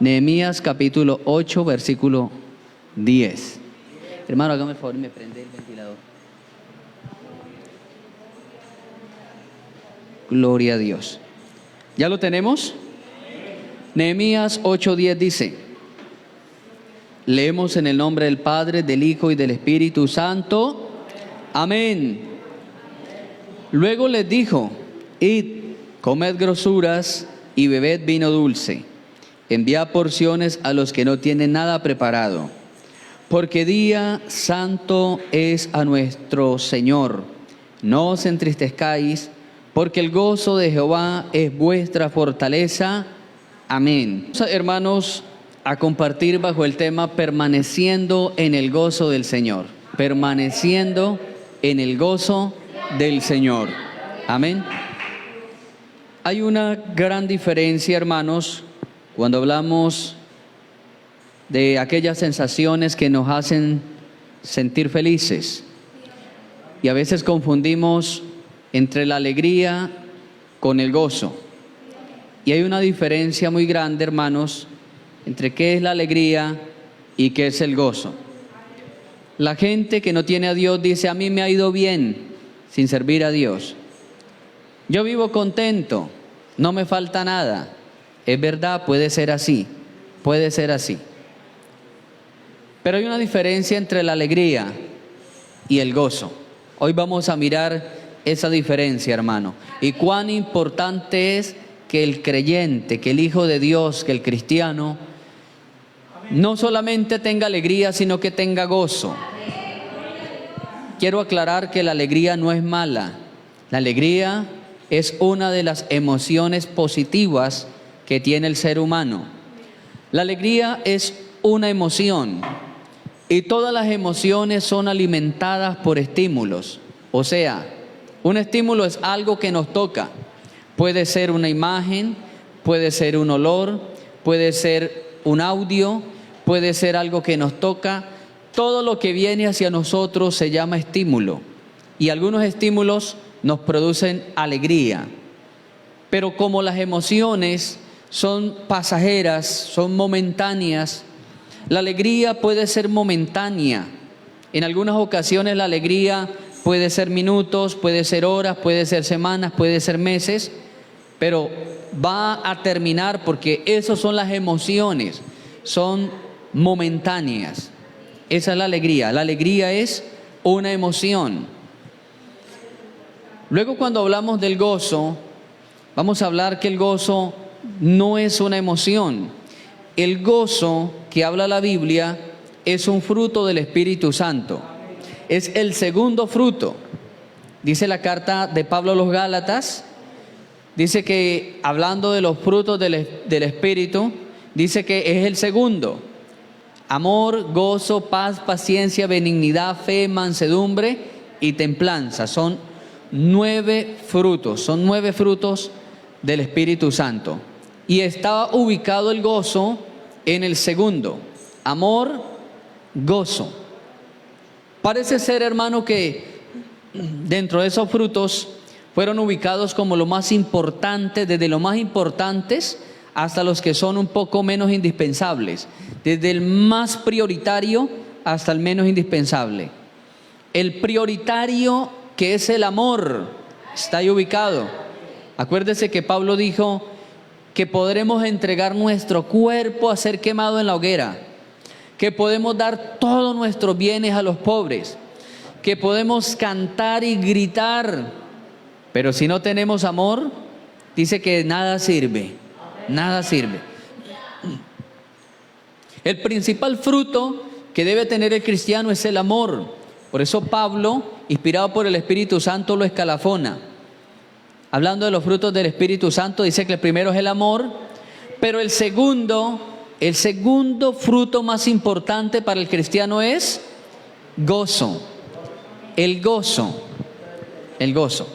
Nehemías capítulo 8, versículo 10. Hermano, hágame el favor y me prende el ventilador. Gloria a Dios. ¿Ya lo tenemos? Nehemías 8:10 dice: leemos en el nombre del Padre, del Hijo y del Espíritu Santo. Amén. Luego les dijo: id, comed grosuras y bebed vino dulce. Enviad porciones a los que no tienen nada preparado, porque día santo es a nuestro Señor. No os entristezcáis, porque el gozo de Jehová es vuestra fortaleza. Amén. Hermanos, a compartir bajo el tema permaneciendo en el gozo del Señor. Permaneciendo en el gozo del Señor. Amén. Hay una gran diferencia, hermanos, cuando hablamos de aquellas sensaciones que nos hacen sentir felices. Y a veces confundimos entre la alegría con el gozo. Y hay una diferencia muy grande, hermanos, entre qué es la alegría y qué es el gozo. La gente que no tiene a Dios dice: a mí me ha ido bien sin servir a Dios. Yo vivo contento, no me falta nada. Es verdad, puede ser así, puede ser así. Pero hay una diferencia entre la alegría y el gozo. Hoy vamos a mirar esa diferencia, hermano, y cuán importante es que el creyente, que el Hijo de Dios, que el cristiano, no solamente tenga alegría, sino que tenga gozo. Quiero aclarar que la alegría no es mala. La alegría es una de las emociones positivas que tiene el ser humano. La alegría es una emoción, y todas las emociones son alimentadas por estímulos. O sea, un estímulo es algo que nos toca. Puede ser una imagen, puede ser un olor, puede ser un audio, puede ser algo que nos toca. Todo lo que viene hacia nosotros se llama estímulo. Y algunos estímulos nos producen alegría. Pero como las emociones son pasajeras, son momentáneas, la alegría puede ser momentánea. En algunas ocasiones la alegría puede ser minutos, puede ser horas, puede ser semanas, puede ser meses, pero va a terminar, porque esas son las emociones, son momentáneas. Esa es la alegría. La alegría es una emoción. Luego, cuando hablamos del gozo, vamos a hablar que el gozo no es una emoción. El gozo que habla la Biblia es un fruto del Espíritu Santo. Es el segundo fruto. Dice la carta de Pablo a los Gálatas, dice que hablando de los frutos del Espíritu, dice que es el segundo: amor, gozo, paz, paciencia, benignidad, fe, mansedumbre y templanza. Son 9 frutos, son 9 frutos del Espíritu Santo. Y estaba ubicado el gozo en el segundo: amor, gozo. Parece ser, hermano, que dentro de esos frutos fueron ubicados como lo más importante, desde lo más importantes hasta los que son un poco menos indispensables, desde el más prioritario hasta el menos indispensable. El prioritario, que es el amor, está ahí ubicado. Acuérdese que Pablo dijo que podremos entregar nuestro cuerpo a ser quemado en la hoguera, que podemos dar todos nuestros bienes a los pobres, que podemos cantar y gritar, pero si no tenemos amor, dice que nada sirve, nada sirve. El principal fruto que debe tener el cristiano es el amor. Por eso Pablo, inspirado por el Espíritu Santo, lo escalafona. Hablando de los frutos del Espíritu Santo, dice que el primero es el amor, pero el segundo fruto más importante para el cristiano es gozo. El gozo. El gozo.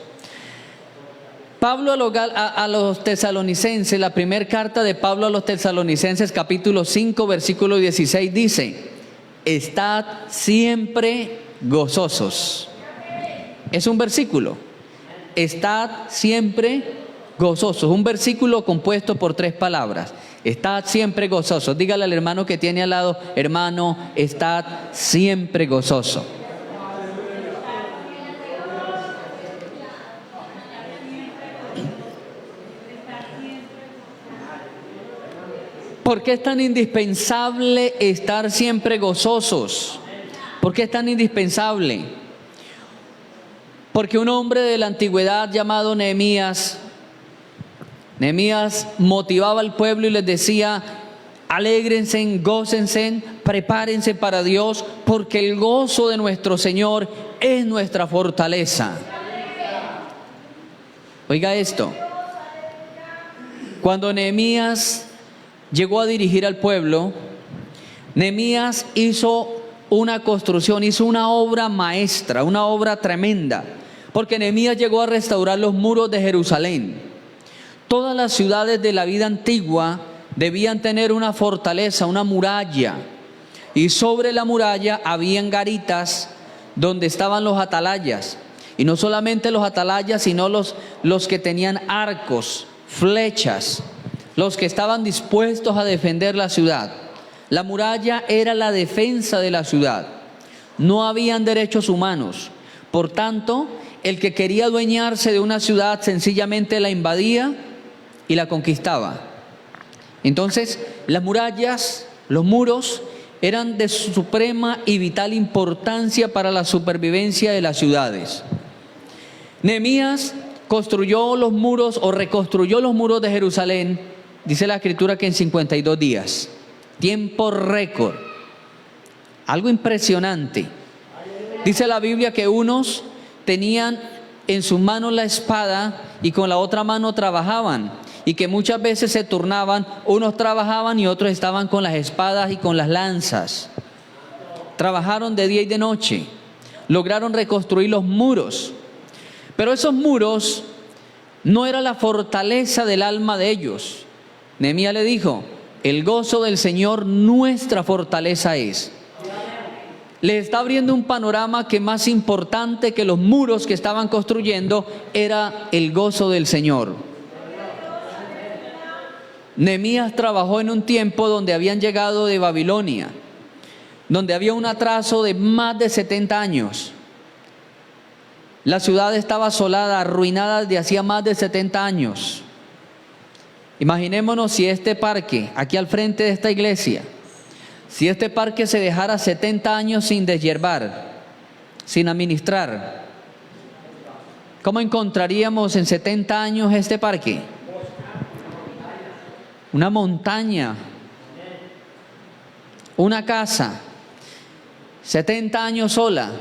Pablo a los tesalonicenses, la primera carta de Pablo a los tesalonicenses, capítulo 5, versículo 16, dice: estad siempre gozosos. Es un versículo. Estad siempre gozosos. Un versículo compuesto por 3 palabras. Estad siempre gozosos. Dígale al hermano que tiene al lado, hermano, estad siempre gozoso. ¿Por qué es tan indispensable estar siempre gozosos? ¿Por qué es tan indispensable? Porque un hombre de la antigüedad llamado Nehemías motivaba al pueblo y les decía: alégrense, gócense, prepárense para Dios, porque el gozo de nuestro Señor es nuestra fortaleza. Oiga esto, cuando Nehemías llegó a dirigir al pueblo, Nehemías hizo una construcción, hizo una obra maestra, una obra tremenda, porque Nehemías llegó a restaurar los muros de Jerusalén. Todas las ciudades de la vida antigua debían tener una fortaleza, una muralla, y sobre la muralla habían garitas donde estaban los atalayas, y no solamente los atalayas, sino los que tenían arcos, flechas, los que estaban dispuestos a defender la ciudad. La muralla era la defensa de la ciudad. No habían derechos humanos. Por tanto, el que quería adueñarse de una ciudad sencillamente la invadía y la conquistaba. Entonces, las murallas, los muros, eran de suprema y vital importancia para la supervivencia de las ciudades. Nehemías construyó los muros o reconstruyó los muros de Jerusalén. Dice la Escritura que en 52 días, tiempo récord, algo impresionante. Dice la Biblia que unos tenían en sus manos la espada y con la otra mano trabajaban, y que muchas veces se turnaban, unos trabajaban y otros estaban con las espadas y con las lanzas. Trabajaron de día y de noche, lograron reconstruir los muros, pero esos muros no era la fortaleza del alma de ellos. Nehemías le dijo: el gozo del Señor nuestra fortaleza es. Le está abriendo un panorama que más importante que los muros que estaban construyendo era el gozo del Señor. Nehemías trabajó en un tiempo donde habían llegado de Babilonia, donde había un atraso de más de 70 años. La ciudad estaba asolada, arruinada desde hacía más de 70 años. Imaginémonos si este parque, aquí al frente de esta iglesia, si este parque se dejara 70 años sin deshiervar, sin administrar, ¿cómo encontraríamos en 70 años este parque? Una montaña, una casa, 70 años sola.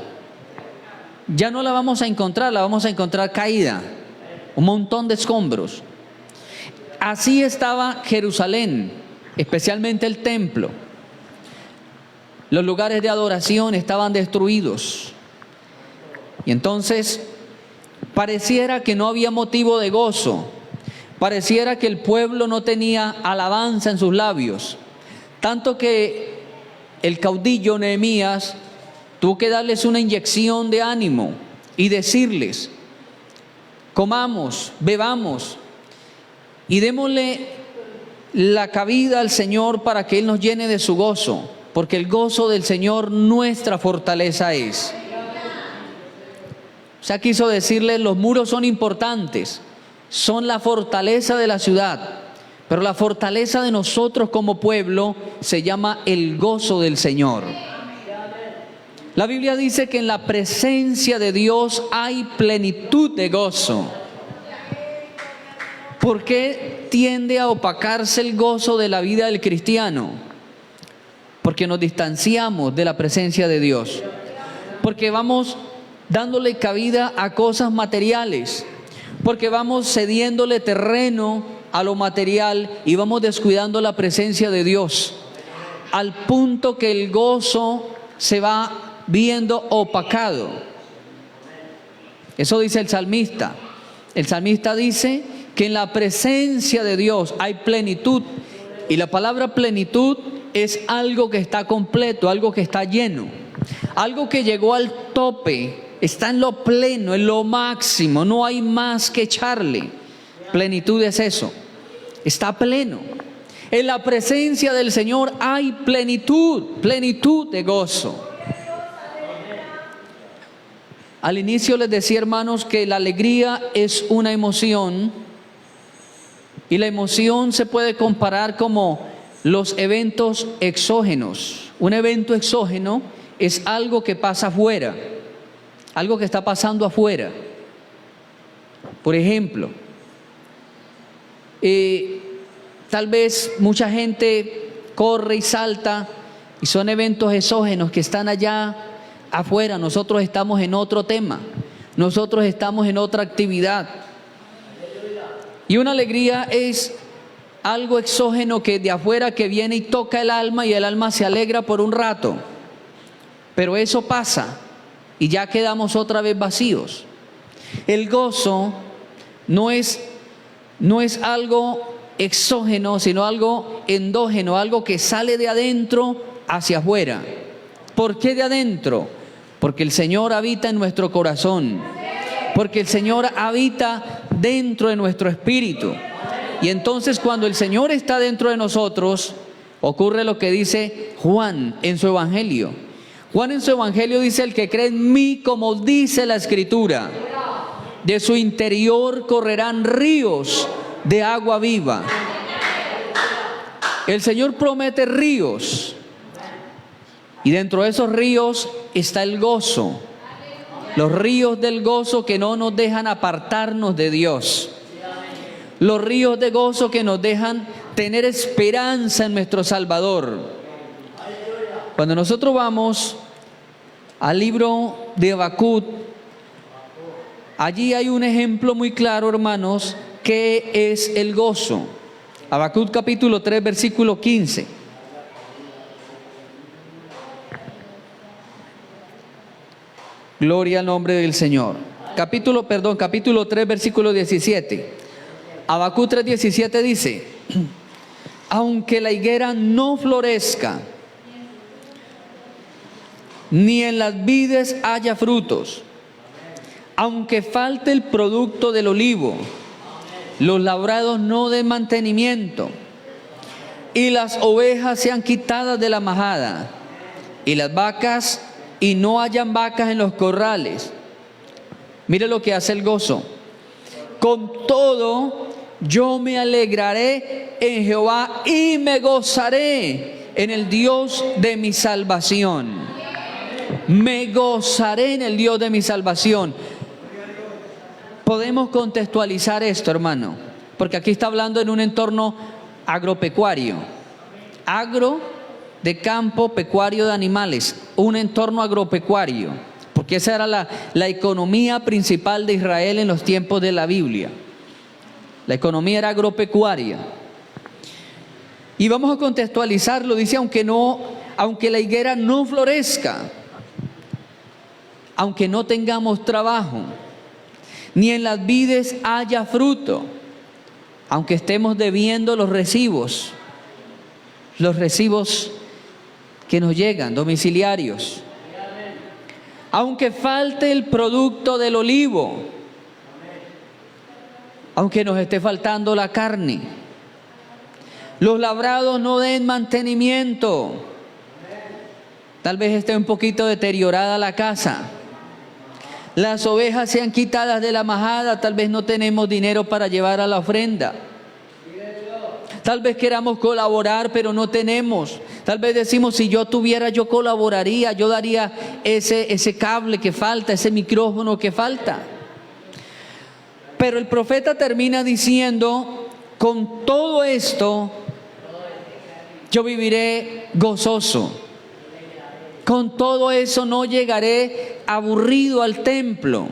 Ya no la vamos a encontrar, la vamos a encontrar caída, un montón de escombros. Así estaba Jerusalén, especialmente el templo. Los lugares de adoración estaban destruidos. Y entonces pareciera que no había motivo de gozo. Pareciera que el pueblo no tenía alabanza en sus labios. Tanto que el caudillo Nehemías tuvo que darles una inyección de ánimo y decirles: comamos, bebamos y démosle la cabida al Señor para que Él nos llene de su gozo, porque el gozo del Señor nuestra fortaleza es. O sea, quiso decirles: los muros son importantes, son la fortaleza de la ciudad, pero la fortaleza de nosotros como pueblo se llama el gozo del Señor. La Biblia dice que en la presencia de Dios hay plenitud de gozo. ¿Por qué tiende a opacarse el gozo de la vida del cristiano? Porque nos distanciamos de la presencia de Dios. Porque vamos dándole cabida a cosas materiales. Porque vamos cediéndole terreno a lo material y vamos descuidando la presencia de Dios. Al punto que el gozo se va viendo opacado. Eso dice el salmista. El salmista dice que en la presencia de Dios hay plenitud, y la palabra plenitud es algo que está completo, algo que está lleno, algo que llegó al tope, está en lo pleno, en lo máximo, no hay más que echarle. Plenitud es eso, está pleno. En la presencia del Señor hay plenitud, plenitud de gozo. Al inicio les decía, hermanos, que la alegría es una emoción y la emoción se puede comparar como los eventos exógenos. Un evento exógeno es algo que pasa afuera, algo que está pasando afuera. Por ejemplo, tal vez mucha gente corre y salta y son eventos exógenos que están allá afuera. Nosotros estamos en otro tema, nosotros estamos en otra actividad. Y una alegría es algo exógeno que de afuera que viene y toca el alma y el alma se alegra por un rato. Pero eso pasa y ya quedamos otra vez vacíos. El gozo no es algo exógeno, sino algo endógeno, algo que sale de adentro hacia afuera. ¿Por qué de adentro? Porque el Señor habita en nuestro corazón, porque el Señor habita dentro de nuestro espíritu. Y entonces cuando el Señor está dentro de nosotros, ocurre lo que dice Juan en su evangelio. Juan en su evangelio dice: el que cree en mí, como dice la Escritura, de su interior correrán ríos de agua viva. El Señor promete ríos. Y dentro de esos ríos está el gozo. Los ríos del gozo que no nos dejan apartarnos de Dios. Los ríos de gozo que nos dejan tener esperanza en nuestro Salvador. Cuando nosotros vamos al libro de Habacuc, allí hay un ejemplo muy claro, hermanos, que es el gozo. Habacuc capítulo 3, versículo 15. Gloria al nombre del Señor. Capítulo 3, versículo 17. Habacuc 3, 17 dice: aunque la higuera no florezca, ni en las vides haya frutos, aunque falte el producto del olivo, los labrados no den mantenimiento, y las ovejas sean quitadas de la majada, y las vacas, y no hayan vacas en los corrales. Mire lo que hace el gozo. Con todo, yo me alegraré en Jehová y me gozaré en el Dios de mi salvación. Me gozaré en el Dios de mi salvación. Podemos contextualizar esto, hermano, porque aquí está hablando en un entorno agropecuario. Agro de campo, pecuario de animales, un entorno agropecuario, porque esa era la economía principal de Israel en los tiempos de la Biblia. La economía era agropecuaria. Y vamos a contextualizarlo. Dice: aunque la higuera no florezca, aunque no tengamos trabajo, ni en las vides haya fruto, aunque estemos debiendo los recibos que nos llegan, domiciliarios, aunque falte el producto del olivo, aunque nos esté faltando la carne, los labrados no den mantenimiento, tal vez esté un poquito deteriorada la casa, las ovejas sean quitadas de la majada, tal vez no tenemos dinero para llevar a la ofrenda. Tal vez queramos colaborar, pero no tenemos. Tal vez decimos: si yo tuviera, yo colaboraría, yo daría ese cable que falta, ese micrófono que falta. Pero el profeta termina diciendo: con todo esto, yo viviré gozoso. Con todo eso no llegaré aburrido al templo.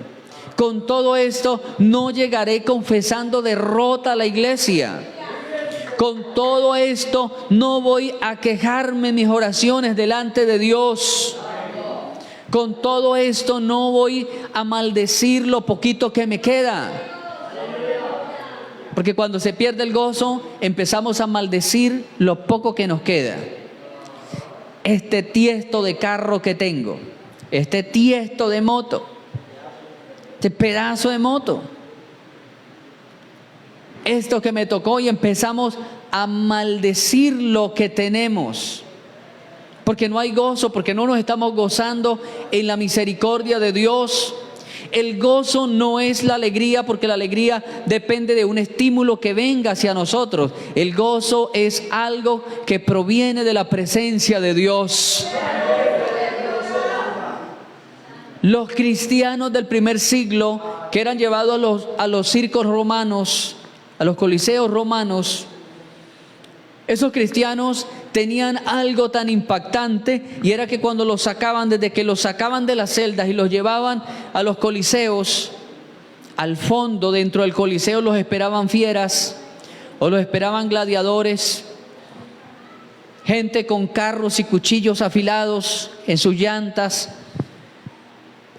Con todo esto no llegaré confesando derrota a la iglesia. Con todo esto no voy a quejarme en mis oraciones delante de Dios. Con todo esto no voy a maldecir lo poquito que me queda. Porque cuando se pierde el gozo, empezamos a maldecir lo poco que nos queda. Este tiesto de carro que tengo, este tiesto de moto, este pedazo de moto, esto que me tocó, y empezamos a maldecir lo que tenemos. Porque no hay gozo, porque no nos estamos gozando en la misericordia de Dios. El gozo no es la alegría, porque la alegría depende de un estímulo que venga hacia nosotros. El gozo es algo que proviene de la presencia de Dios. Los cristianos del primer siglo, que eran llevados a los circos romanos, a los coliseos romanos, esos cristianos tenían algo tan impactante, y era que cuando los sacaban, desde que los sacaban de las celdas y los llevaban a los coliseos, al fondo, dentro del coliseo, los esperaban fieras o los esperaban gladiadores, gente con carros y cuchillos afilados en sus llantas,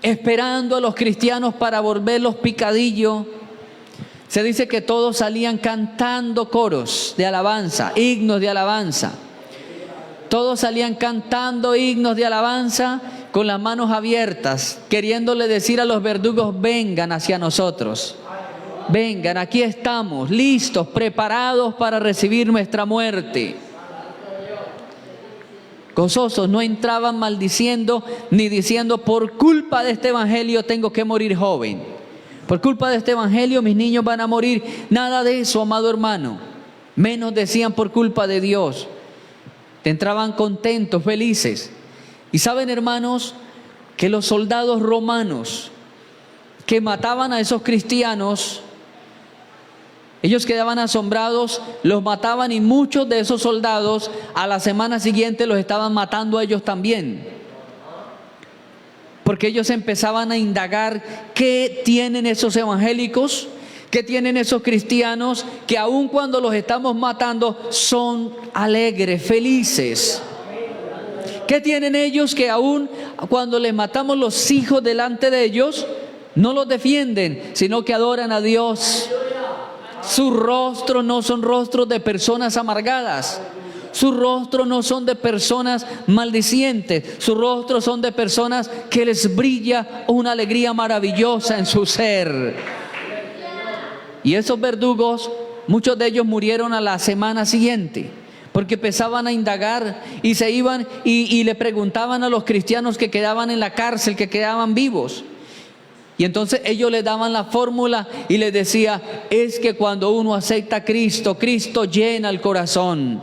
esperando a los cristianos para volverlos picadillo. Se dice que todos salían cantando coros de alabanza, himnos de alabanza. Todos salían cantando himnos de alabanza con las manos abiertas, queriéndole decir a los verdugos: vengan hacia nosotros. Vengan, aquí estamos, listos, preparados para recibir nuestra muerte. Gozosos, no entraban maldiciendo ni diciendo: por culpa de este evangelio tengo que morir joven. Por culpa de este evangelio mis niños van a morir. Nada de eso, amado hermano. Menos decían: por culpa de Dios. Entraban contentos, felices. Y saben, hermanos, que los soldados romanos que mataban a esos cristianos, ellos quedaban asombrados, los mataban, y muchos de esos soldados a la semana siguiente los estaban matando a ellos también. Porque ellos empezaban a indagar: ¿qué tienen esos evangélicos? ¿Qué tienen esos cristianos que aun cuando los estamos matando son alegres, felices? ¿Qué tienen ellos que aun cuando les matamos los hijos delante de ellos no los defienden, sino que adoran a Dios? Sus rostros no son rostros de personas amargadas. Sus rostros no son de personas maldicientes. Sus rostros son de personas que les brilla una alegría maravillosa en su ser. Y esos verdugos, muchos de ellos murieron a la semana siguiente, porque empezaban a indagar y se iban y le preguntaban a los cristianos que quedaban en la cárcel, que quedaban vivos. Y entonces ellos les daban la fórmula y les decía: es que cuando uno acepta a Cristo, Cristo llena el corazón.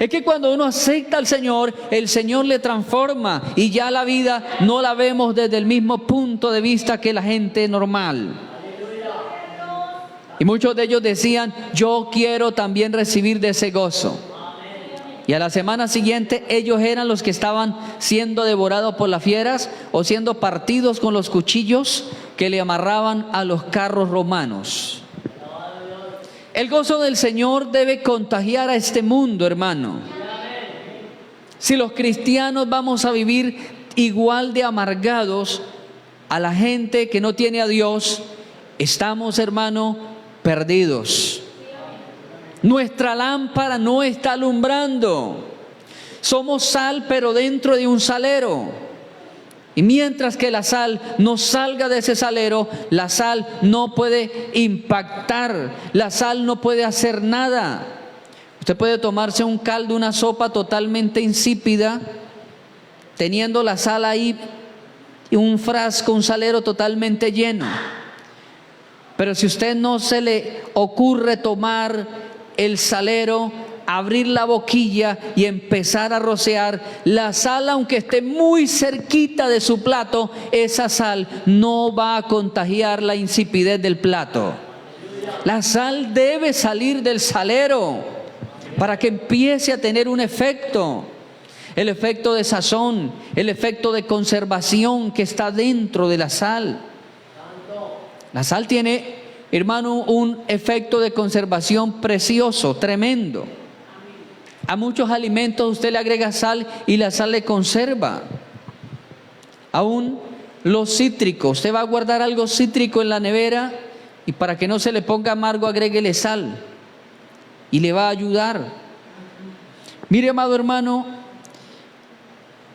Es que cuando uno acepta al Señor, el Señor le transforma, y ya la vida no la vemos desde el mismo punto de vista que la gente normal. Y muchos de ellos decían: yo quiero también recibir de ese gozo. Y a la semana siguiente ellos eran los que estaban siendo devorados por las fieras o siendo partidos con los cuchillos que le amarraban a los carros romanos. El gozo del Señor debe contagiar a este mundo, hermano. Si los cristianos vamos a vivir igual de amargados a la gente que no tiene a Dios, estamos, hermano, perdidos. Nuestra lámpara no está alumbrando. Somos sal, pero dentro de un salero. Y mientras que la sal no salga de ese salero, la sal no puede impactar, la sal no puede hacer nada. Usted puede tomarse un caldo, una sopa totalmente insípida, teniendo la sal ahí, y un frasco, un salero totalmente lleno. Pero si usted no se le ocurre tomar el salero, abrir la boquilla y empezar a rociar la sal, aunque esté muy cerquita de su plato, esa sal no va a contagiar la insipidez del plato. La sal debe salir del salero para que empiece a tener un efecto. El efecto de sazón, el efecto de conservación que está dentro de la sal. La sal tiene, hermano, un efecto de conservación precioso, tremendo. A muchos alimentos usted le agrega sal y la sal le conserva. Aún los cítricos, usted va a guardar algo cítrico en la nevera y para que no se le ponga amargo, agréguele sal y le va a ayudar. Mire, amado hermano,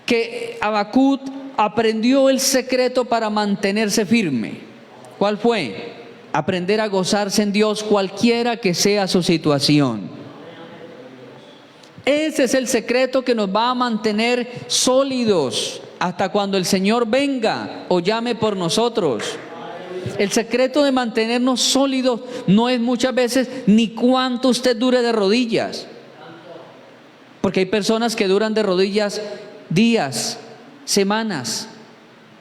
que Habacuc aprendió el secreto para mantenerse firme. ¿Cuál fue? Aprender a gozarse en Dios cualquiera que sea su situación. Ese es el secreto que nos va a mantener sólidos hasta cuando el Señor venga o llame por nosotros. El secreto de mantenernos sólidos no es muchas veces ni cuánto usted dure de rodillas. Porque hay personas que duran de rodillas días, semanas,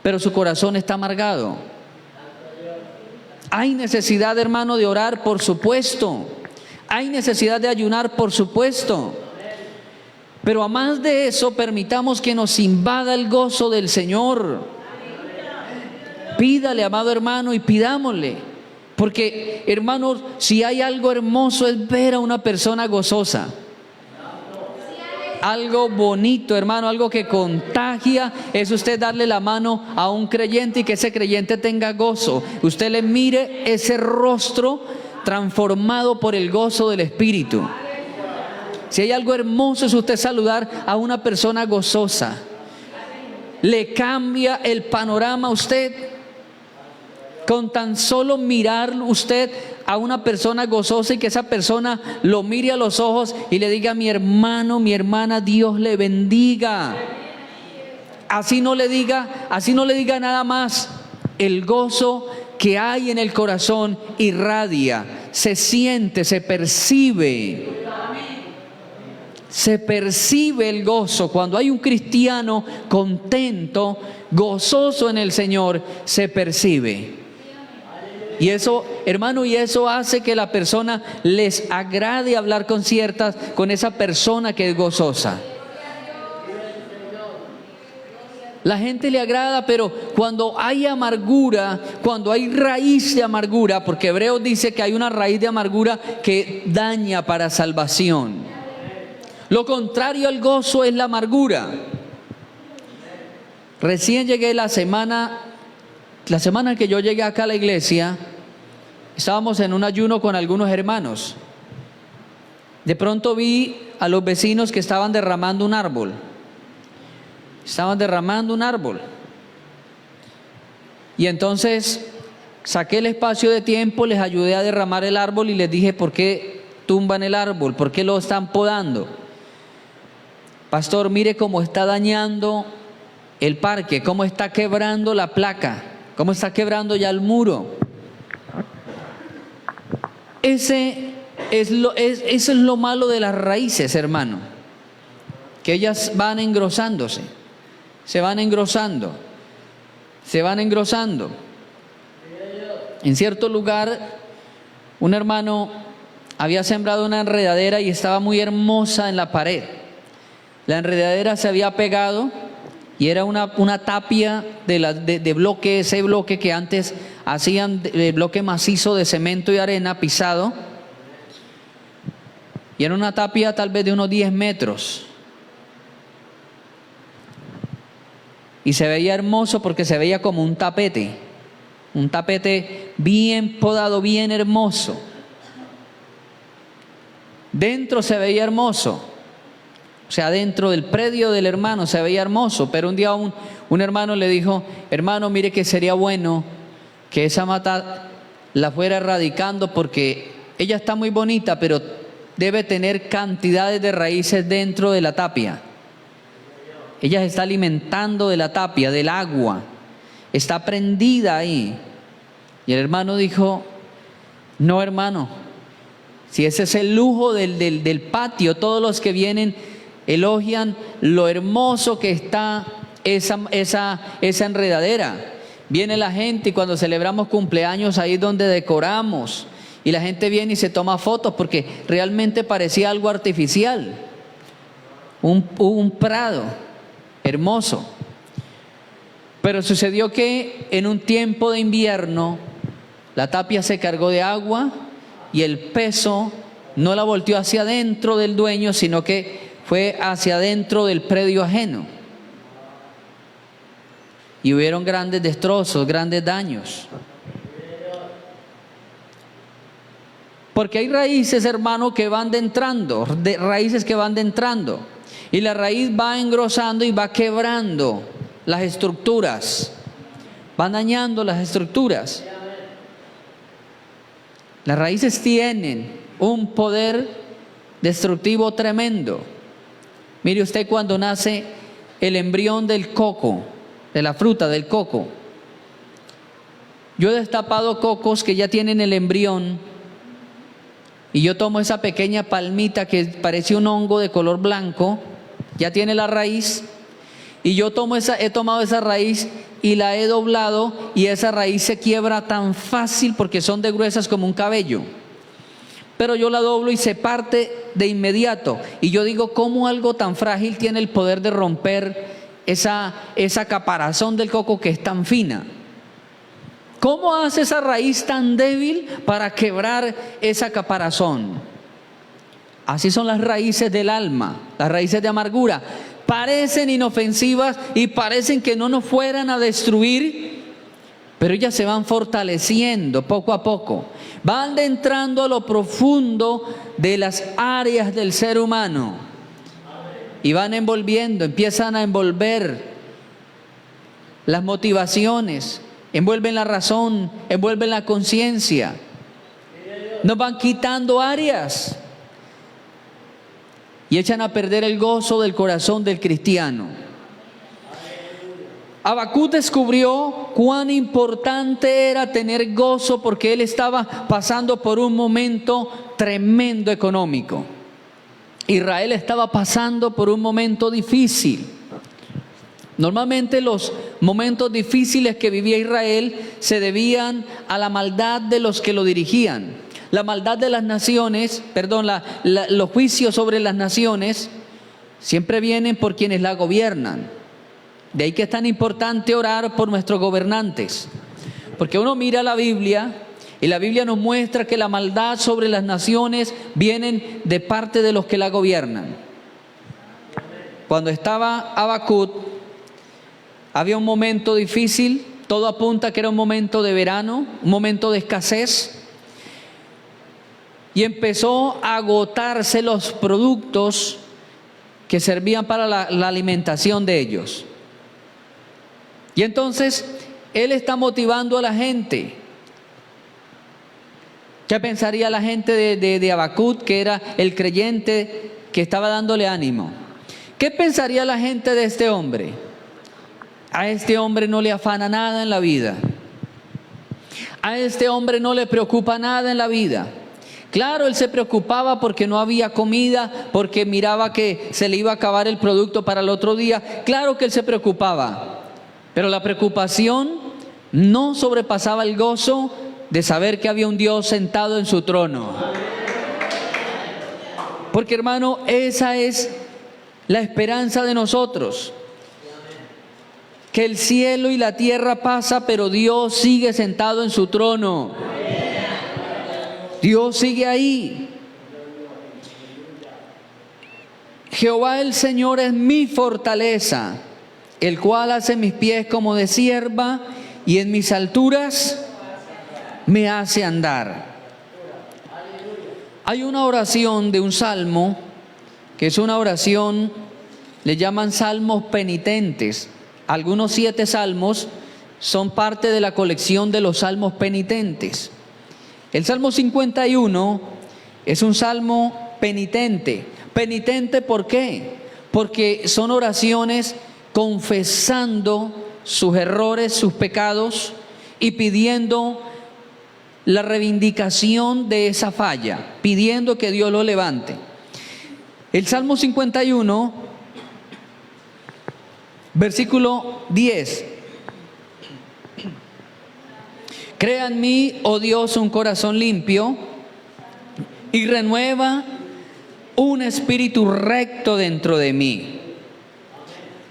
pero su corazón está amargado. Hay necesidad, hermano, de orar, por supuesto. Hay necesidad de ayunar, por supuesto. Pero a más de eso, permitamos que nos invada el gozo del Señor. Pídale, amado hermano, y pidámosle. Porque, hermanos, si hay algo hermoso es ver a una persona gozosa. Algo bonito, hermano, algo que contagia, es usted darle la mano a un creyente y que ese creyente tenga gozo. Usted le mire ese rostro transformado por el gozo del Espíritu. Si hay algo hermoso es usted saludar a una persona gozosa. Le cambia el panorama a usted. Con tan solo mirar usted a una persona gozosa y que esa persona lo mire a los ojos y le diga: mi hermano, mi hermana, Dios le bendiga. Así no le diga nada más. El gozo que hay en el corazón irradia, se siente, se percibe. Se percibe el gozo. Cuando hay un cristiano contento, gozoso en el Señor, se percibe. Y eso, hermano, y eso hace que la persona les agrade hablar con esa persona que es gozosa. La gente le agrada, pero cuando hay amargura, cuando hay raíz de amargura, porque Hebreos dice que hay una raíz de amargura que daña para salvación. Lo contrario al gozo es la amargura. Recién llegué la semana que yo llegué acá a la iglesia, estábamos en un ayuno con algunos hermanos. De pronto vi a los vecinos que estaban derramando un árbol. Y entonces saqué el espacio de tiempo, les ayudé a derramar el árbol y les dije: ¿por qué tumban el árbol? ¿Por qué lo están podando? Pastor, mire cómo está dañando el parque, cómo está quebrando la placa, cómo está quebrando ya el muro. Eso es lo malo de las raíces, hermano, que ellas van engrosándose, se van engrosando. En cierto lugar, un hermano había sembrado una enredadera y estaba muy hermosa en la pared. La enredadera se había pegado y era una tapia de bloque, ese bloque que antes hacían de bloque macizo de cemento y arena pisado. Y era una tapia tal vez de unos 10 metros. Y se veía hermoso porque se veía como un tapete bien podado, bien hermoso. Dentro se veía hermoso. O sea, dentro del predio del hermano se veía hermoso, pero un día un hermano le dijo: hermano, mire que sería bueno que esa mata la fuera erradicando porque ella está muy bonita, pero debe tener cantidades de raíces dentro de la tapia. Ella se está alimentando de la tapia, del agua, está prendida ahí. Y el hermano dijo: no, hermano, si ese es el lujo del patio, todos los que vienen elogian lo hermoso que está esa enredadera. Viene la gente y cuando celebramos cumpleaños ahí es donde decoramos. Y la gente viene y se toma fotos porque realmente parecía algo artificial. Un prado hermoso. Pero sucedió que en un tiempo de invierno la tapia se cargó de agua y el peso no la volteó hacia adentro del dueño, sino que fue hacia adentro del predio ajeno. Y hubieron grandes destrozos, grandes daños. Porque hay raíces, hermano, que van raíces que van entrando. Y la raíz va engrosando y va quebrando las estructuras. Van dañando las estructuras. Las raíces tienen un poder destructivo tremendo. Mire usted cuando nace el embrión del coco, de la fruta del coco. Yo he destapado cocos que ya tienen el embrión y yo tomo esa pequeña palmita que parece un hongo de color blanco, ya tiene la raíz, y yo he tomado esa raíz y la he doblado y esa raíz se quiebra tan fácil porque son de gruesas como un cabello. Pero yo la doblo y se parte de inmediato. Y yo digo, ¿cómo algo tan frágil tiene el poder de romper esa caparazón del coco que es tan fina? ¿Cómo hace esa raíz tan débil para quebrar esa caparazón? Así son las raíces del alma, las raíces de amargura. Parecen inofensivas y parecen que no nos fueran a destruir, pero ellas se van fortaleciendo poco a poco. Van entrando a lo profundo de las áreas del ser humano y van envolviendo, empiezan a envolver las motivaciones, envuelven la razón, envuelven la conciencia. Nos van quitando áreas y echan a perder el gozo del corazón del cristiano. Habacuc descubrió cuán importante era tener gozo porque él estaba pasando por un momento tremendo económico. Israel estaba pasando por un momento difícil. Normalmente los momentos difíciles que vivía Israel se debían a la maldad de los que lo dirigían. La maldad de las naciones, los juicios sobre las naciones siempre vienen por quienes la gobiernan. De ahí que es tan importante orar por nuestros gobernantes. Porque uno mira la Biblia y la Biblia nos muestra que la maldad sobre las naciones vienen de parte de los que la gobiernan. Cuando estaba Habacuc, había un momento difícil, todo apunta que era un momento de verano, un momento de escasez. Y empezó a agotarse los productos que servían para la alimentación de ellos. Y entonces él está motivando a la gente. ¿Qué pensaría la gente de Habacuc, que era el creyente que estaba dándole ánimo? ¿Qué pensaría la gente de este hombre? A este hombre no le afana nada en la vida. A este hombre no le preocupa nada en la vida. Claro, él se preocupaba porque no había comida, porque miraba que se le iba a acabar el producto para el otro día. Claro que él se preocupaba. Pero la preocupación no sobrepasaba el gozo de saber que había un Dios sentado en su trono. Porque, hermano, esa es la esperanza de nosotros. Que el cielo y la tierra pasa, pero Dios sigue sentado en su trono. Dios sigue ahí. Jehová el Señor es mi fortaleza, el cual hace mis pies como de cierva y en mis alturas me hace andar. Hay una oración de un salmo, que es una oración, le llaman salmos penitentes. Algunos 7 salmos son parte de la colección de los salmos penitentes. El Salmo 51 es un salmo penitente. ¿Penitente por qué? Porque son oraciones confesando sus errores, sus pecados y pidiendo la reivindicación de esa falla, pidiendo que Dios lo levante. El Salmo 51, versículo 10. Crea en mí, oh Dios, un corazón limpio y renueva un espíritu recto dentro de mí.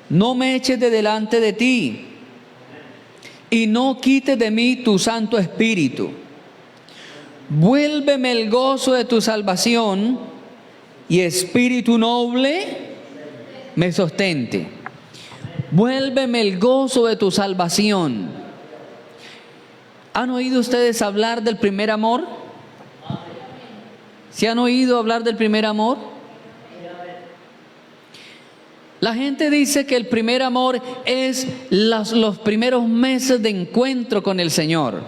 No me eches de delante de ti y no quites de mí tu Santo Espíritu. Vuélveme el gozo de tu salvación y espíritu noble me sostente. Vuélveme el gozo de tu salvación. ¿Han oído ustedes hablar del primer amor? ¿Se han oído hablar del primer amor? La gente dice que el primer amor es los primeros meses de encuentro con el Señor.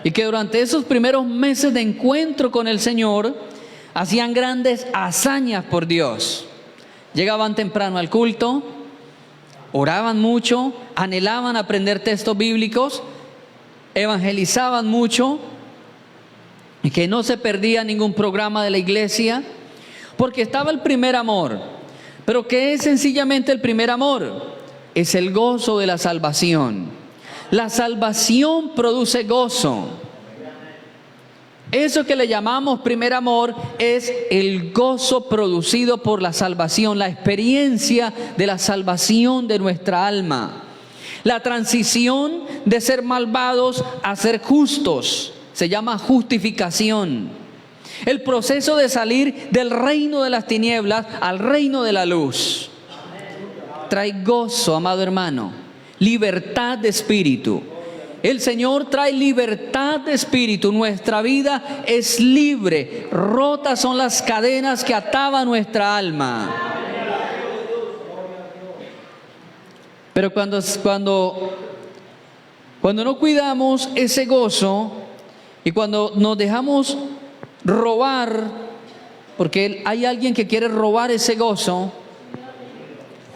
Y que durante esos primeros meses de encuentro con el Señor hacían grandes hazañas por Dios. llegaban temprano al culto, oraban mucho, anhelaban aprender textos bíblicos, evangelizaban mucho, y que no se perdía ningún programa de la iglesia, porque estaba el primer amor. Pero ¿qué es sencillamente el primer amor? Es el gozo de la salvación. La salvación produce gozo. Eso que le llamamos primer amor es el gozo producido por la salvación, la experiencia de la salvación de nuestra alma. La transición de ser malvados a ser justos se llama justificación. El proceso de salir del reino de las tinieblas al reino de la luz. Trae gozo, amado hermano, libertad de espíritu. El Señor trae libertad de espíritu. Nuestra vida es libre. Rotas son las cadenas que ataban nuestra alma. Pero cuando no cuidamos ese gozo y cuando nos dejamos robar, porque hay alguien que quiere robar ese gozo,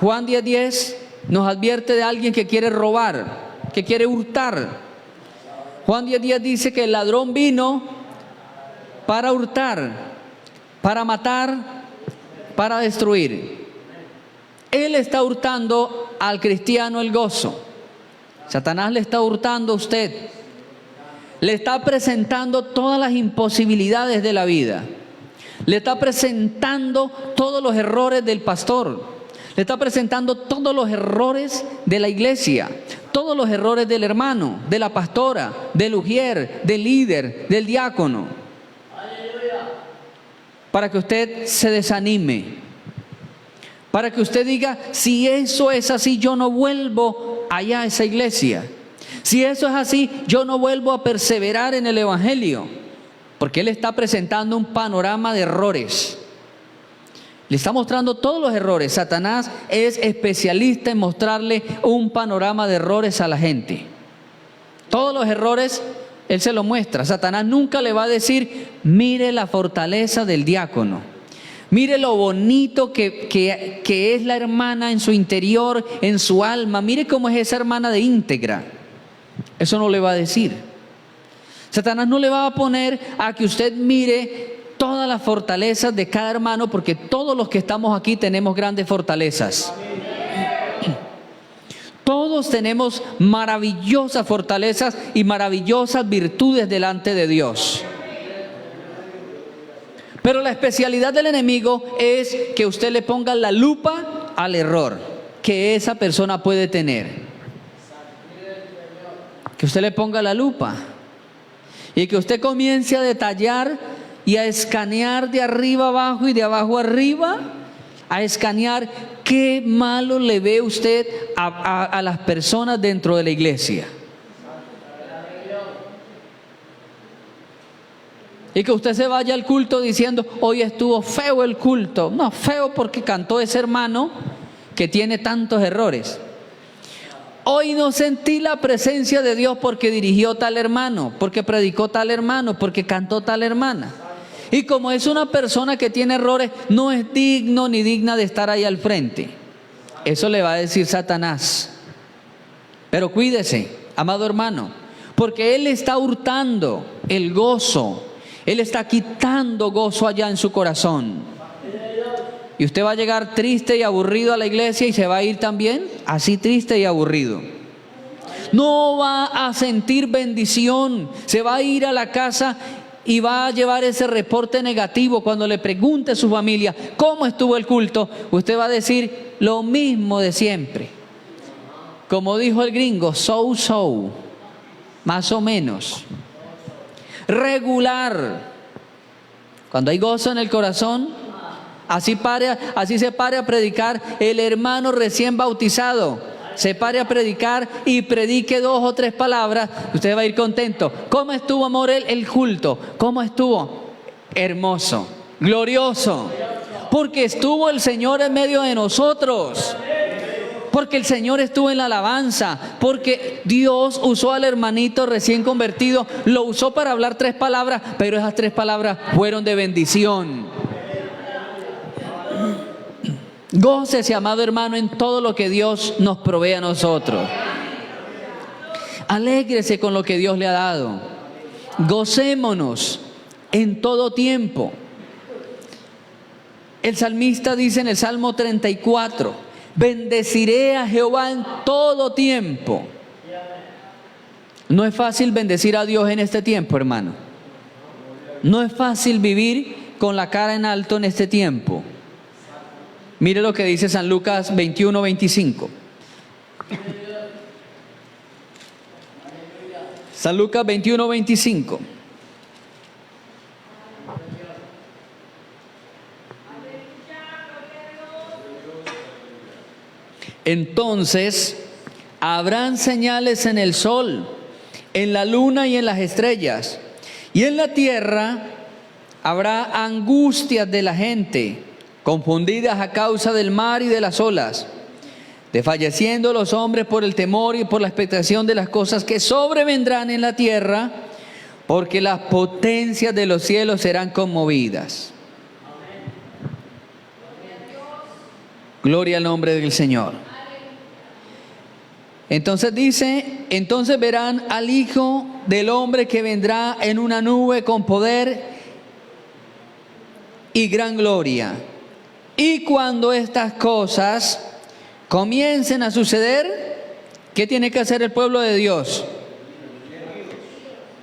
Juan 10:10 nos advierte de alguien que quiere robar, que quiere hurtar. Juan 10:10 dice que el ladrón vino para hurtar, para matar, para destruir. Él está hurtando al cristiano el gozo. Satanás le está hurtando a usted. Le está presentando todas las imposibilidades de la vida. Le está presentando todos los errores del pastor. Le está presentando todos los errores de la iglesia, todos los errores del hermano, de la pastora, del ujier, del líder, del diácono, para que usted se desanime, para que usted diga, si eso es así, yo no vuelvo allá a esa iglesia. Si eso es así, yo no vuelvo a perseverar en el evangelio, porque él está presentando un panorama de errores. Le está mostrando todos los errores. Satanás es especialista en mostrarle un panorama de errores a la gente. Todos los errores él se los muestra. Satanás nunca le va a decir, mire la fortaleza del diácono, mire lo bonito que es la hermana en su interior, en su alma, mire cómo es esa hermana de íntegra. Eso no le va a decir. Satanás no le va a poner a que usted mire todas las fortalezas de cada hermano, porque todos los que estamos aquí tenemos grandes fortalezas. Todos tenemos maravillosas fortalezas y maravillosas virtudes delante de Dios. Pero la especialidad del enemigo es que usted le ponga la lupa al error que esa persona puede tener. Que usted le ponga la lupa y que usted comience a detallar y a escanear de arriba abajo y de abajo arriba, a escanear qué malo le ve usted a las personas dentro de la iglesia. Y que usted se vaya al culto diciendo, hoy estuvo feo el culto. No, feo porque cantó ese hermano que tiene tantos errores. Hoy no sentí la presencia de Dios porque dirigió tal hermano, porque predicó tal hermano, porque cantó tal hermana. Y como es una persona que tiene errores, no es digno ni digna de estar ahí al frente. Eso le va a decir Satanás. Pero cuídese, amado hermano, porque él está hurtando el gozo. Él está quitando gozo allá en su corazón. Y usted va a llegar triste y aburrido a la iglesia y se va a ir también así triste y aburrido. No va a sentir bendición. Se va a ir a la casa y va a llevar ese reporte negativo. Cuando le pregunte a su familia cómo estuvo el culto, usted va a decir lo mismo de siempre. Como dijo el gringo, so, más o menos. Regular. Cuando hay gozo en el corazón, así se pare a predicar el hermano recién bautizado. Se pare a predicar y predique 2 o 3 palabras, usted va a ir contento. ¿Cómo estuvo, amor, el culto? ¿Cómo estuvo? Hermoso, glorioso. Porque estuvo el Señor en medio de nosotros. Porque el Señor estuvo en la alabanza. Porque Dios usó al hermanito recién convertido. Lo usó para hablar 3 palabras, pero esas 3 palabras fueron de bendición. Gócese, amado hermano, en todo lo que Dios nos provee a nosotros. Alégrese con lo que Dios le ha dado. Gocémonos en todo tiempo. El salmista dice en el Salmo 34, bendeciré a Jehová en todo tiempo. No es fácil bendecir a Dios en este tiempo, hermano. No es fácil vivir con la cara en alto en este tiempo. Mire lo que dice San Lucas 21, 25. San Lucas 21, 25. Entonces habrán señales en el sol, en la luna y en las estrellas, y en la tierra habrá angustias de la gente, confundidas a causa del mar y de las olas, desfalleciendo los hombres por el temor y por la expectación de las cosas que sobrevendrán en la tierra, porque las potencias de los cielos serán conmovidas. Gloria al nombre del Señor. Entonces dice, entonces verán al Hijo del Hombre que vendrá en una nube con poder y gran gloria. Y cuando estas cosas comiencen a suceder, ¿qué tiene que hacer el pueblo de Dios?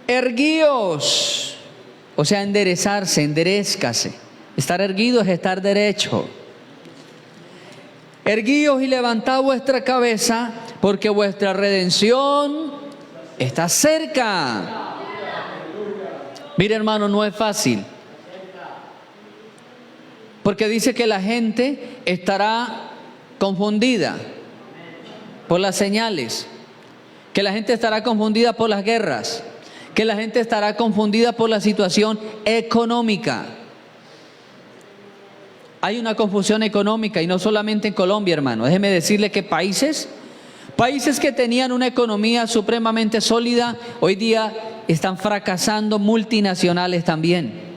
Erguíos, o sea, enderezarse, enderezcase. Estar erguido es estar derecho. Erguíos y levantad vuestra cabeza, porque vuestra redención está cerca. Mire, hermano, no es fácil. Porque dice que la gente estará confundida por las señales, que la gente estará confundida por las guerras, que la gente estará confundida por la situación económica. Hay una confusión económica y no solamente en Colombia, hermano. Déjeme decirle que países que tenían una economía supremamente sólida, hoy día están fracasando, multinacionales también.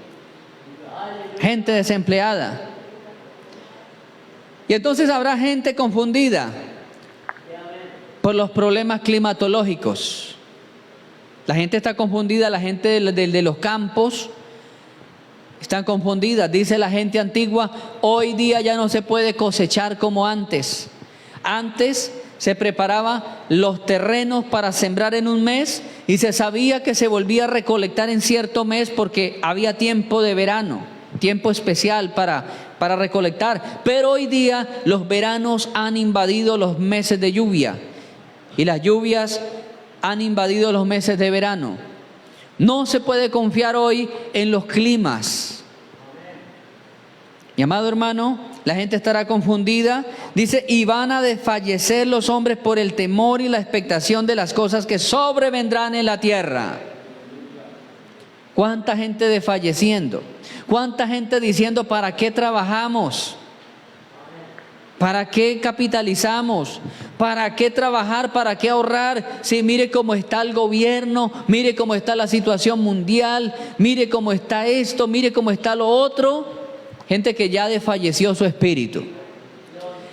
Gente desempleada. Y entonces habrá gente confundida por los problemas climatológicos. La gente está confundida, la gente de los campos están confundidas. Dice la gente antigua, hoy día ya no se puede cosechar como antes. Antes se preparaba los terrenos para sembrar en un mes y se sabía que se volvía a recolectar en cierto mes porque había tiempo de verano, tiempo especial para recolectar. Pero hoy día los veranos han invadido los meses de lluvia y las lluvias han invadido los meses de verano. No se puede confiar hoy en los climas. Mi amado hermano, la gente estará confundida. Dice, y van a desfallecer los hombres por el temor y la expectación de las cosas que sobrevendrán en la tierra. ¿Cuánta gente desfalleciendo? ¿Cuánta gente diciendo, ¿para qué trabajamos? ¿Para qué capitalizamos? ¿Para qué trabajar? ¿Para qué ahorrar? Si mire cómo está el gobierno, mire cómo está la situación mundial, mire cómo está esto, mire cómo está lo otro. Gente que ya desfalleció su espíritu.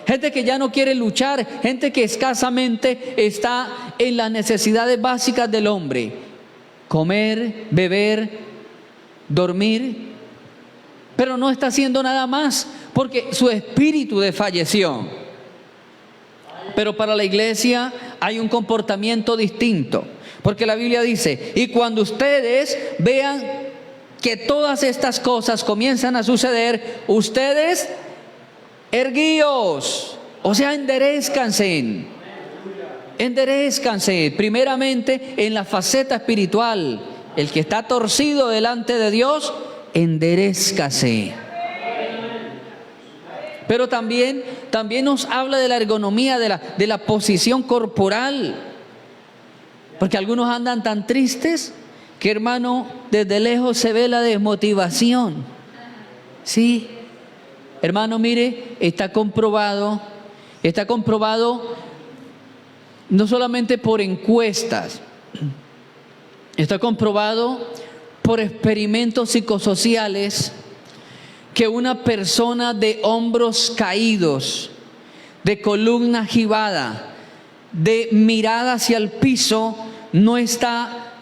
Gente que ya no quiere luchar, gente que escasamente está en las necesidades básicas del hombre. Comer, beber, dormir, pero no está haciendo nada más porque su espíritu desfalleció. Pero para la iglesia hay un comportamiento distinto, porque la Biblia dice, y cuando ustedes vean que todas estas cosas comienzan a suceder, ustedes erguíos, o sea, enderezcanse. Enderezcanse, primeramente en la faceta espiritual. El que está torcido delante de Dios, enderezcase. Pero también nos habla de la ergonomía, de la posición corporal. Porque algunos andan tan tristes que, hermano, desde lejos se ve la desmotivación. Sí, hermano, mire, está comprobado no solamente por encuestas, está comprobado por experimentos psicosociales que una persona de hombros caídos, de columna jibada, de mirada hacia el piso, no está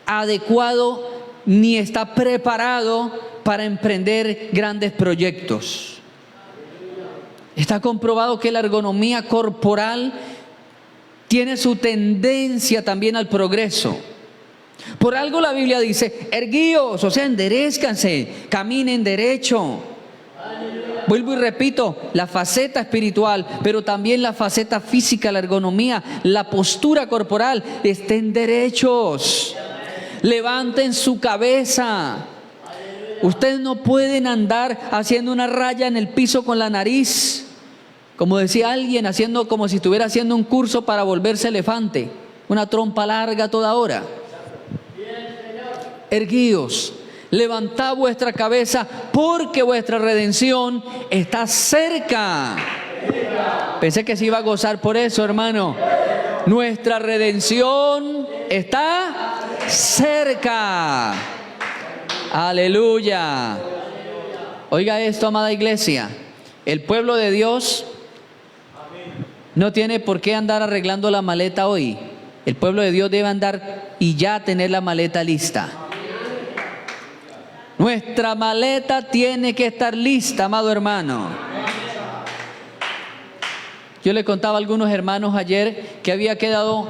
adecuado ni está preparado para emprender grandes proyectos. Está comprobado que la ergonomía corporal tiene su tendencia también al progreso. Por algo la Biblia dice, erguíos, o sea, enderezcanse, caminen derecho. Vuelvo y repito, la faceta espiritual, pero también la faceta física, la ergonomía, la postura corporal, estén derechos. Levanten su cabeza. Ustedes no pueden andar haciendo una raya en el piso con la nariz, como decía alguien, haciendo como si estuviera haciendo un curso para volverse elefante, una trompa larga toda hora. Erguíos, levantad vuestra cabeza, porque vuestra redención está cerca. Pensé que se iba a gozar por eso, hermano. Nuestra redención está cerca. Aleluya. Oiga esto, amada iglesia. El pueblo de Dios no tiene por qué andar arreglando la maleta hoy. El pueblo de Dios debe andar y ya tener la maleta lista. Nuestra maleta tiene que estar lista, amado hermano. Yo le contaba a algunos hermanos ayer que había quedado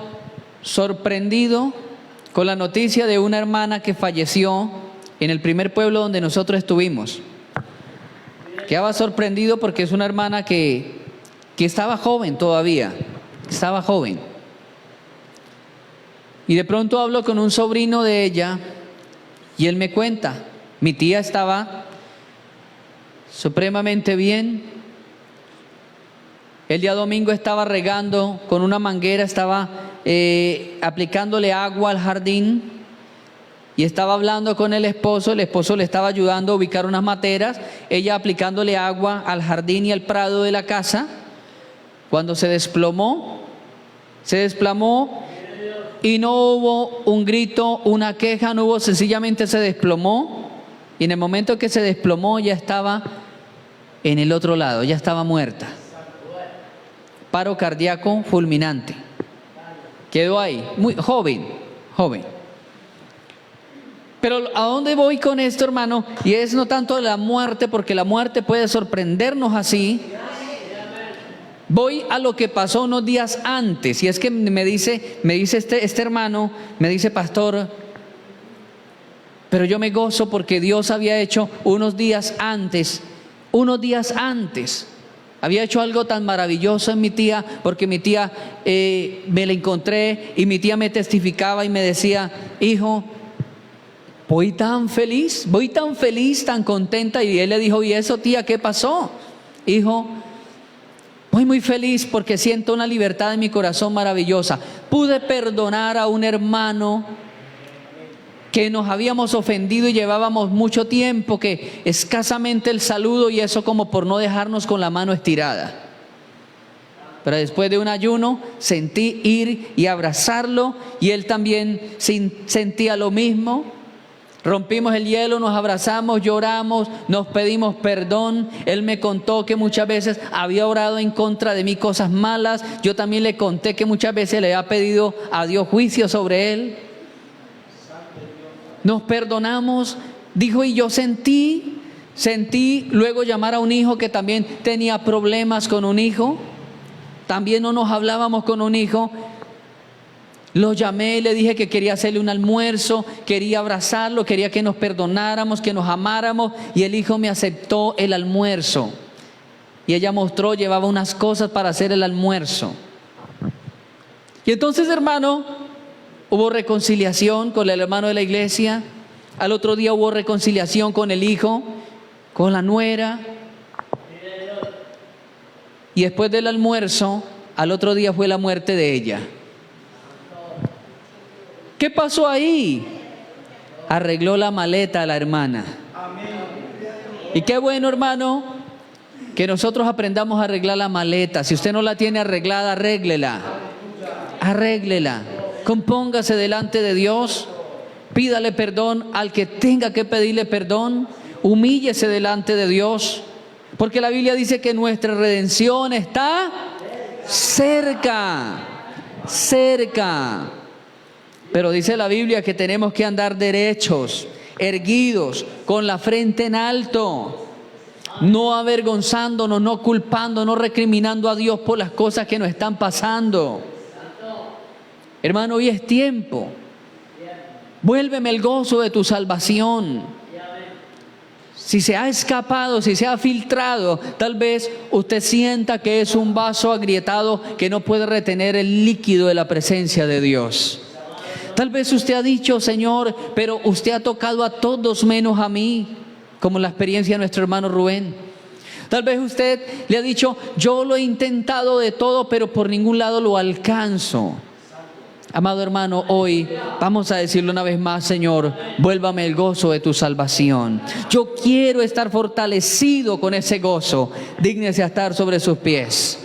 sorprendido con la noticia de una hermana que falleció en el primer pueblo donde nosotros estuvimos. Quedaba sorprendido porque es una hermana que estaba joven todavía, estaba joven. Y de pronto hablo con un sobrino de ella y él me cuenta, mi tía estaba supremamente bien. El día domingo estaba regando con una manguera, estaba aplicándole agua al jardín y estaba hablando con el esposo le estaba ayudando a ubicar unas materas, ella aplicándole agua al jardín y al prado de la casa, cuando se desplomó y no hubo un grito, una queja, no hubo, sencillamente se desplomó y en el momento que se desplomó ya estaba en el otro lado, ya estaba muerta. Paro cardíaco fulminante. Quedó ahí, muy joven. Pero ¿a dónde voy con esto, hermano? Y es no tanto la muerte, porque la muerte puede sorprendernos así. Voy a lo que pasó unos días antes. Y es que me dice este hermano, me dice, pastor, pero yo me gozo porque Dios había hecho unos días antes, había hecho algo tan maravilloso en mi tía, porque mi tía me la encontré y mi tía me testificaba y me decía, hijo, voy tan feliz, tan contenta. Y él le dijo, ¿y eso, tía, qué pasó? Hijo, voy muy feliz porque siento una libertad en mi corazón maravillosa. Pude perdonar a un hermano que nos habíamos ofendido y llevábamos mucho tiempo, que escasamente el saludo y eso como por no dejarnos con la mano estirada. Pero después de un ayuno sentí ir y abrazarlo y él también sentía lo mismo. Rompimos el hielo, nos abrazamos, lloramos, nos pedimos perdón. Él me contó que muchas veces había orado en contra de mí cosas malas. Yo también le conté que muchas veces le había pedido a Dios juicio sobre él. Nos perdonamos, dijo, y yo sentí luego llamar a un hijo que también tenía problemas con un hijo. También no nos hablábamos con un hijo. Lo llamé, le dije que quería hacerle un almuerzo, quería abrazarlo, quería que nos perdonáramos, que nos amáramos, y el hijo me aceptó el almuerzo. Y ella mostró, llevaba unas cosas para hacer el almuerzo. Y entonces, hermano, hubo reconciliación con el hermano de la iglesia. Al otro día hubo reconciliación con el hijo, con la nuera. Y después del almuerzo, al otro día fue la muerte de ella. ¿Qué pasó ahí? Arregló la maleta a la hermana. Y qué bueno, hermano, que nosotros aprendamos a arreglar la maleta. Si usted no la tiene arreglada, arréglela. Compóngase delante de Dios, pídale perdón al que tenga que pedirle perdón. humíllese delante de Dios, porque la Biblia dice que nuestra redención está cerca, cerca. Pero dice la Biblia que tenemos que andar derechos, erguidos, con la frente en alto, no avergonzándonos, no culpando, no recriminando a Dios por las cosas que nos están pasando. Hermano, hoy es tiempo. Vuélveme el gozo de tu salvación. Si se ha escapado, si se ha filtrado, tal vez usted sienta que es un vaso agrietado que no puede retener el líquido de la presencia de Dios. Tal vez usted ha dicho, Señor, pero usted ha tocado a todos menos a mí, como la experiencia de nuestro hermano Rubén. Tal vez usted le ha dicho, yo lo he intentado de todo, pero por ningún lado lo alcanzo. Amado hermano, hoy vamos a decirle una vez más, Señor, vuélvame el gozo de tu salvación. Yo quiero estar fortalecido con ese gozo. Dígnese a estar sobre sus pies.